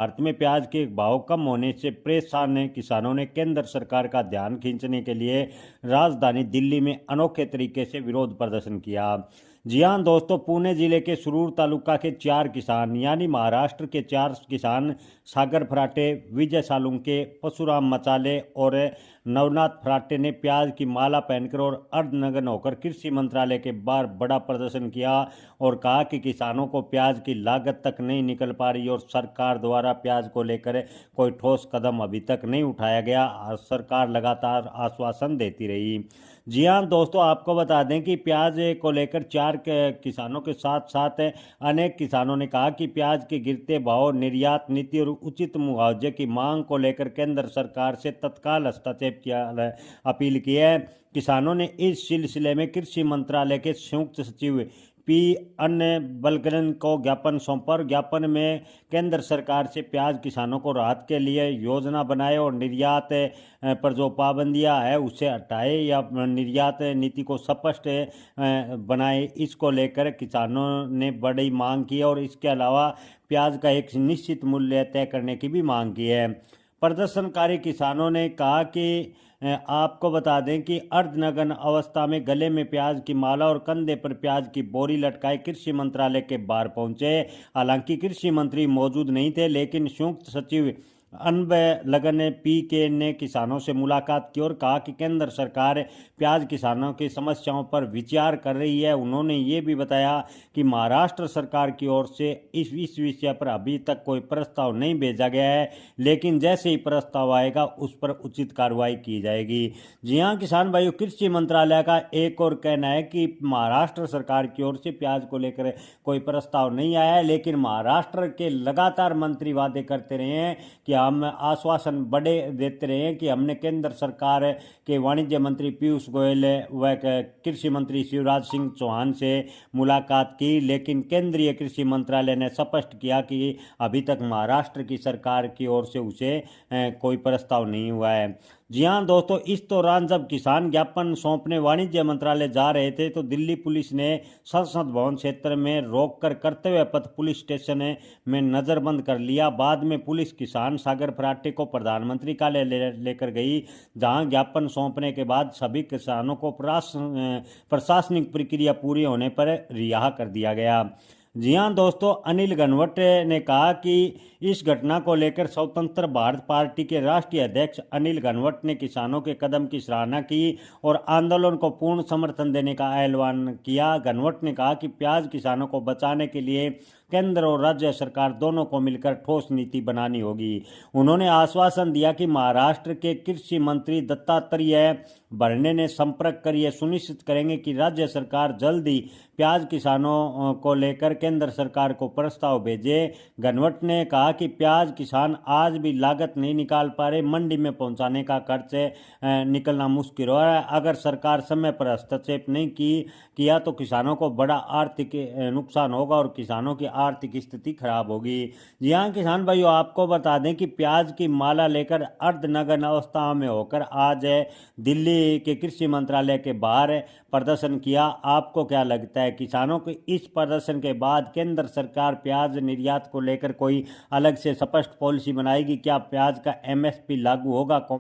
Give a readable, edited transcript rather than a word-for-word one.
भारत में प्याज के भाव कम होने से परेशान किसानों ने केंद्र सरकार का ध्यान खींचने के लिए राजधानी दिल्ली में अनोखे तरीके से विरोध प्रदर्शन किया। जी हाँ दोस्तों, पुणे जिले के सुरूर तालुका के 4 किसान यानी महाराष्ट्र के 4 किसान सागर फराटे, विजय सालुंके, परशुराम मचाले और नवनाथ फराटे ने प्याज की माला पहनकर और अर्धनग्न होकर कृषि मंत्रालय के बाहर बड़ा प्रदर्शन किया और कहा कि किसानों को प्याज की लागत तक नहीं निकल पा रही और सरकार द्वारा प्याज को लेकर कोई ठोस कदम अभी तक नहीं उठाया गया। सरकार लगातार आश्वासन देती रही। जी हाँ दोस्तों, आपको बता दें कि प्याज को लेकर 4 किसानों के साथ साथ अनेक किसानों ने कहा कि प्याज के गिरते भाव, निर्यात नीति और उचित मुआवजे की मांग को लेकर केंद्र सरकार से तत्काल हस्तक्षेप किया अपील की है। किसानों ने इस सिलसिले में कृषि मंत्रालय के संयुक्त सचिव पी अन्य बलगन को ज्ञापन सौंपा और ज्ञापन में केंद्र सरकार से प्याज किसानों को राहत के लिए योजना बनाए और निर्यात पर जो पाबंदियां है उसे हटाए या निर्यात नीति को स्पष्ट बनाए, इसको लेकर किसानों ने बड़ी मांग की और इसके अलावा प्याज का एक निश्चित मूल्य तय करने की भी मांग की है। प्रदर्शनकारी किसानों ने कहा कि आपको बता दें कि अर्धनग्न अवस्था में गले में प्याज की माला और कंधे पर प्याज की बोरी लटकाए कृषि मंत्रालय के बाहर पहुंचे। हालांकि कृषि मंत्री मौजूद नहीं थे, लेकिन संयुक्त सचिव अनब लगन पी के ने किसानों से मुलाकात की और कहा कि केंद्र सरकार प्याज किसानों की समस्याओं पर विचार कर रही है। उन्होंने ये भी बताया कि महाराष्ट्र सरकार की ओर से इस विषय पर अभी तक कोई प्रस्ताव नहीं भेजा गया है, लेकिन जैसे ही प्रस्ताव आएगा उस पर उचित कार्रवाई की जाएगी। जी हाँ किसान भाइयों, कृषि मंत्रालय का एक और कहना है कि महाराष्ट्र सरकार की ओर से प्याज को लेकर कोई प्रस्ताव नहीं आया है, लेकिन महाराष्ट्र के लगातार मंत्री वादे करते रहे हैं कि हम आश्वासन बड़े देते रहे हैं कि हमने केंद्र सरकार के वाणिज्य मंत्री पीयूष गोयल व कृषि मंत्री शिवराज सिंह चौहान से मुलाकात की, लेकिन केंद्रीय कृषि मंत्रालय ने स्पष्ट किया कि अभी तक महाराष्ट्र की सरकार की ओर से उसे कोई प्रस्ताव नहीं हुआ है। जी हाँ दोस्तों, इस दौरान जब किसान ज्ञापन सौंपने वाणिज्य मंत्रालय जा रहे थे तो दिल्ली पुलिस ने संसद भवन क्षेत्र में रोककर कर्तव्य पथ पुलिस स्टेशन में नजरबंद कर लिया। बाद में पुलिस किसान सागर फराटे को प्रधानमंत्री कार्यालय लेकर गई, जहां ज्ञापन सौंपने के बाद सभी किसानों को प्रशासनिक प्रक्रिया पूरी होने पर रिहा कर दिया गया। जी हाँ दोस्तों, अनिल घनवट ने कहा कि इस घटना को लेकर स्वतंत्र भारत पार्टी के राष्ट्रीय अध्यक्ष अनिल घनवट ने किसानों के कदम की सराहना की और आंदोलन को पूर्ण समर्थन देने का ऐलान किया। घनवट ने कहा कि प्याज किसानों को बचाने के लिए केंद्र और राज्य सरकार दोनों को मिलकर ठोस नीति बनानी होगी। उन्होंने आश्वासन दिया कि महाराष्ट्र के कृषि मंत्री दत्तात्रेय भरणे ने संपर्क कर यह सुनिश्चित करेंगे कि राज्य सरकार जल्द ही प्याज किसानों को लेकर केंद्र सरकार को प्रस्ताव भेजे। घनवट ने कहा कि प्याज किसान आज भी लागत नहीं निकाल पा रहे, मंडी में पहुंचाने का खर्च निकलना मुश्किल हो रहा है। अगर सरकार समय पर हस्तक्षेप नहीं किया तो किसानों को बड़ा आर्थिक नुकसान होगा और किसानों की आर्थिक स्थिति खराब होगी। जी हाँ किसान भाइयों, आपको बता दें कि प्याज की माला लेकर अर्धनग्न अवस्था में होकर आज दिल्ली के कृषि मंत्रालय के बाहर प्रदर्शन किया। आपको क्या लगता है, किसानों के इस प्रदर्शन के बाद केंद्र सरकार प्याज निर्यात को लेकर कोई अलग से स्पष्ट पॉलिसी बनाएगी? क्या प्याज का एमएसपी लागू होगा?